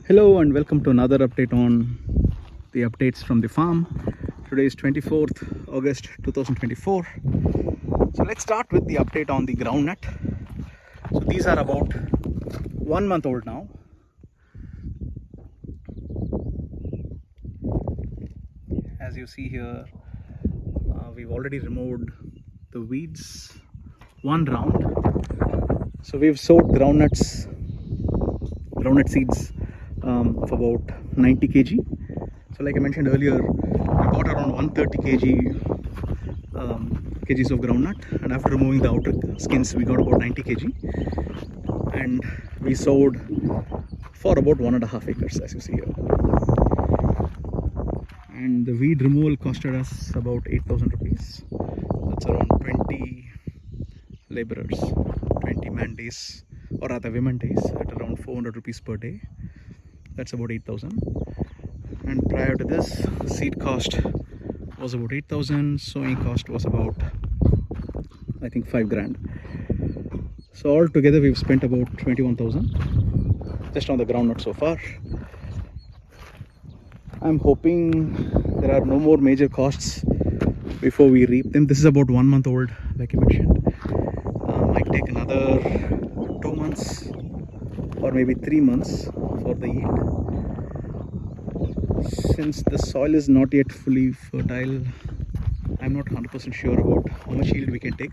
Hello and welcome to another update on the updates from the farm. Today is 24th August 2024. So let's start with the update on the groundnut. So these are about 1 month old now. As you see here, we've already removed the weeds one round. So we've sowed groundnut seeds of about 90 kg. So like I mentioned earlier, we got around 130 kgs of groundnut, and after removing the outer skins we got about 90 kg, and we sowed for about 1.5 acres, as you see here. And the weed removal costed us about 8,000 rupees. That's around 20 laborers, 20 man days, or rather women days, at around 400 rupees per day. That's about 8,000. And prior to this, the seed cost was about 8,000. Sowing cost was about, I think, 5 grand. So all together we've spent about 21,000 just on the groundnut so far. I'm hoping there are no more major costs before we reap them. This is about 1 month old, like I mentioned. Might take another 2 months or maybe 3 months for the yield. Since the soil is not yet fully fertile, I'm not 100% sure about how much yield we can take.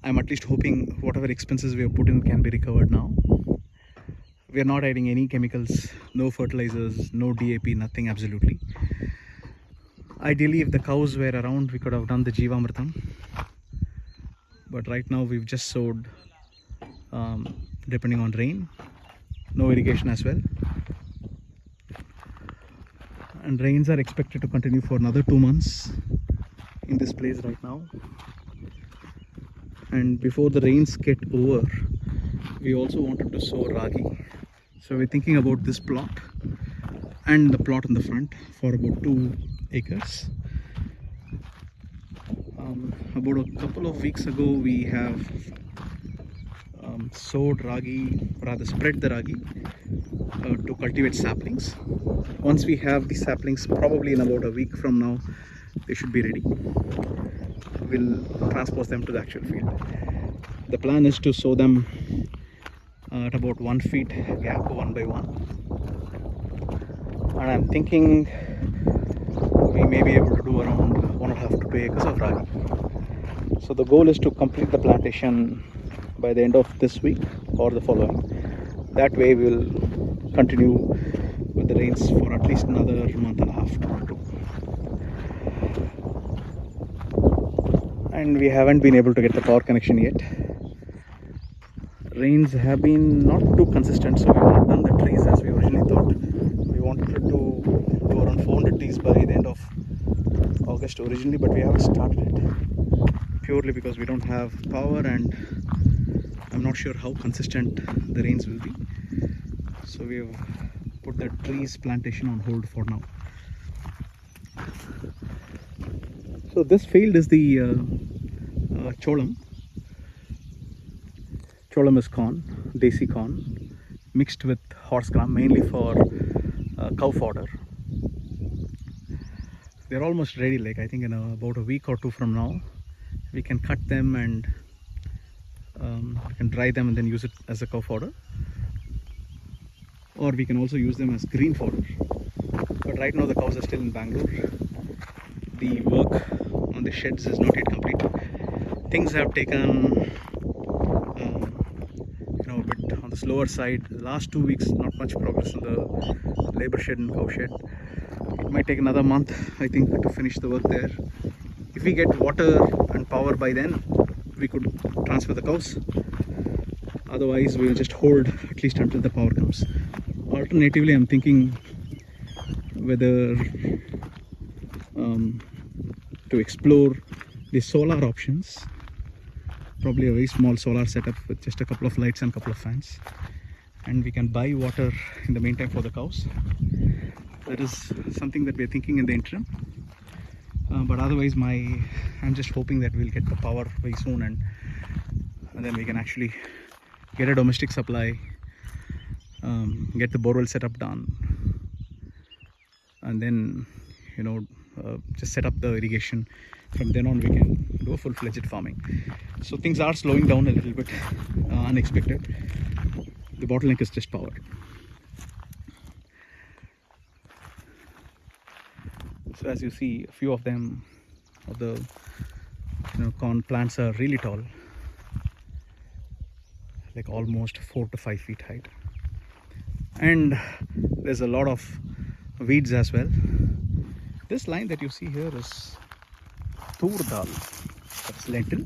I'm at least hoping whatever expenses we have put in can be recovered now. We are not adding any chemicals, no fertilizers, no DAP, nothing, absolutely. Ideally, if the cows were around, we could have done the Jeevamritam. But right now we've just sowed depending on rain, no irrigation as well. And rains are expected to continue for another 2 months in this place right now. And before the rains get over, we also wanted to sow ragi. So we're thinking about this plot and the plot in the front for about 2 acres. About a couple of weeks ago, we have sowed ragi, rather spread the ragi to cultivate saplings. Once we have the saplings, probably in about a week from now, they should be ready. We'll transpose them to the actual field. The plan is to sow them at about 1 feet gap, 1 by 1. And I'm thinking we may be able to do around 1.5 to 2 acres of ragi. So the goal is to complete the plantation by the end of this week or the following. That way we'll continue with the rains for at least another month and a half or 2. And we haven't been able to get the power connection yet. Rains have been not too consistent, so we've not done the trees as we originally thought. We wanted to do around 400 trees by the end of August originally, but we haven't started it purely because we don't have power, and I'm not sure how consistent the rains will be. So we've put the trees plantation on hold for now. So this field is the cholam. Cholam is corn, desi corn, mixed with horse gram, mainly for cow fodder. They're almost ready. Like I think in about a week or 2 from now, we can cut them and we can dry them and then use it as a cow fodder. Or we can also use them as green fodder. But right now the cows are still in Bangalore. The work on the sheds is not yet complete. Things have taken a bit on the slower side. The last 2 weeks, not much progress on the labor shed and cow shed. It might take another month, I think, to finish the work there. If we get water and power by then, we could transfer the cows. Otherwise, we'll just hold at least until the power comes. Alternatively, I'm thinking whether to explore the solar options. Probably a very small solar setup with just a couple of lights and a couple of fans, and we can buy water in the meantime for the cows. That is something that we're thinking in the interim. But otherwise, I'm just hoping that we'll get the power very soon, and then we can actually get a domestic supply get the borewell setup done, and then just set up the irrigation. From then on we can do a full-fledged farming. So things are slowing down a little bit, unexpected. The bottleneck is just power. So as you see, a few of them, of the corn plants are really tall, like almost 4 to 5 feet height, and there's a lot of weeds as well. This line that you see here is tur dal, that's lentil.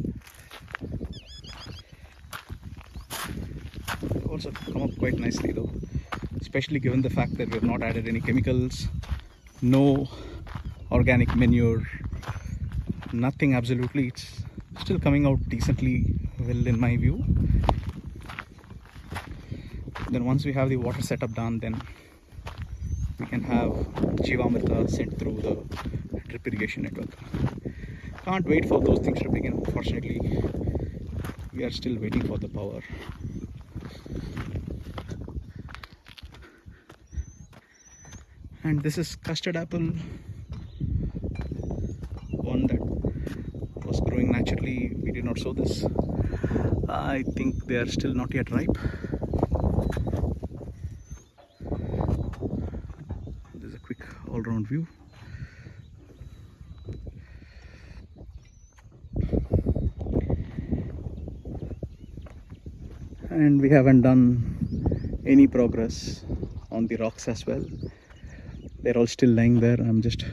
They also come up quite nicely though, especially given the fact that we have not added any chemicals, no organic manure, nothing absolutely. It's still coming out decently well in my view. Then once we have the water setup done, then we can have Jivamrita sent through the drip irrigation network. Can't wait for those things to begin. Unfortunately, we are still waiting for the power. And this is custard apple, one that was growing naturally. We did not sow this. I think they are still not yet ripe. There's a quick all-round view. And we haven't done any progress on the rocks as well. They're all still lying there. I'm just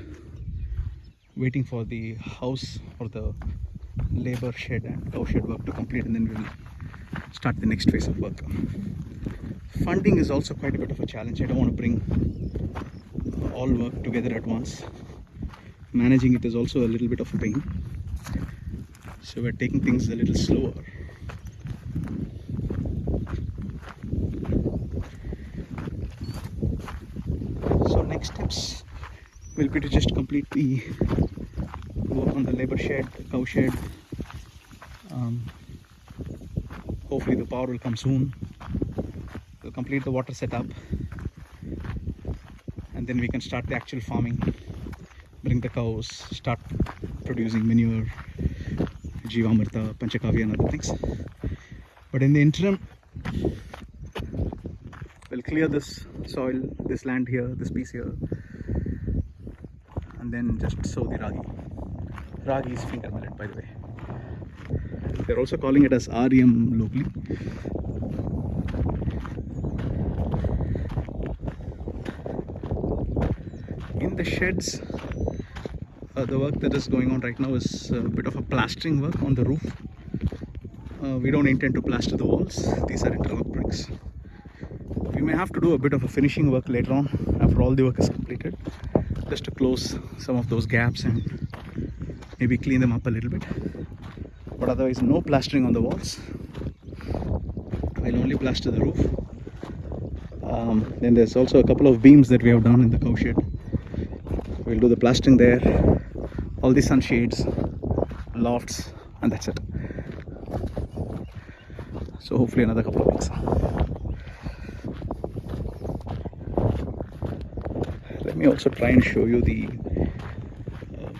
waiting for the house or the labor shed and cow shed work to complete, and then we'll start the next phase of work. Funding is also quite a bit of a challenge. I don't want to bring all work together at once. Managing it is also a little bit of a pain. So we're taking things a little slower. So next steps will be to just complete the work on the labor shed, cow shed. Hopefully the power will come soon. We'll complete the water setup, and then we can start the actual farming. Bring the cows, start producing manure, Jivamrita, Panchakavya and other things. But in the interim, we'll clear this soil, this land here, this piece here, and then just sow the ragi. Ragi is finger millet, by the way. They're also calling it as REM locally. In the sheds, the work that is going on right now is a bit of a plastering work on the roof. We don't intend to plaster the walls. These are interlock bricks. We may have to do a bit of a finishing work later on after all the work is completed, just to close some of those gaps and maybe clean them up a little bit. But otherwise, no plastering on the walls. We'll only plaster the roof. Then there's also a couple of beams that we have done in the cow shed. We'll do the plastering there, all the sunshades, lofts, and that's it. So hopefully another couple of weeks. Let me also try and show you the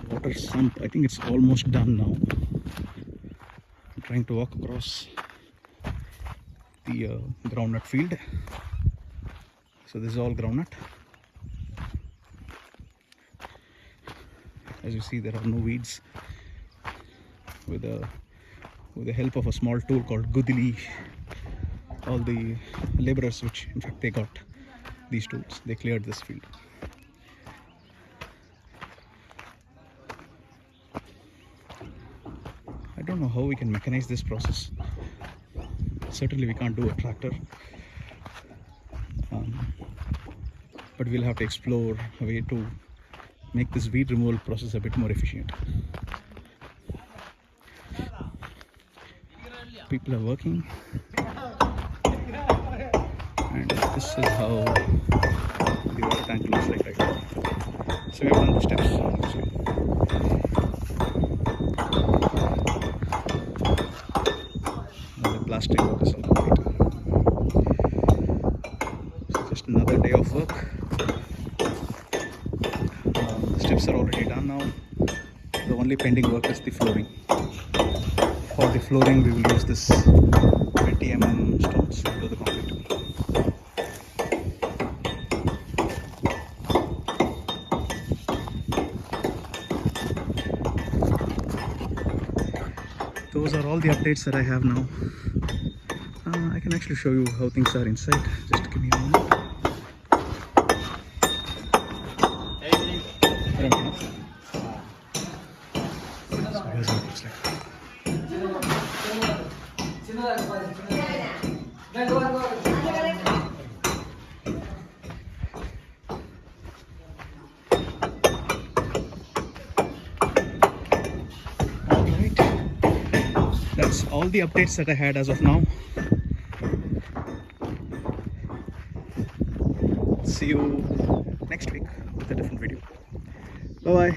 water sump. I think it's almost done now. I'm trying to walk across the groundnut field. So this is all groundnut. As you see, there are no weeds. With the help of a small tool called Gudili, all the laborers, which in fact they got these tools, they cleared this field. I don't know how we can mechanize this process. Certainly we can't do a tractor, but we'll have to explore a way to make this weed removal process a bit more efficient. People are working, and this is how the water tank looks like right now. So we have done the steps. Now the plastering work is all complete. another day of work. The steps are already done now. The only pending work is the flooring. For the flooring, we will use this 20 stones to do the concrete. Those are all the updates that I have now. I can actually show you how things are inside. Just give me a moment. So here's what it looks like. Alright, that's all the updates that I had as of now. See you next week with a different video. Bye bye.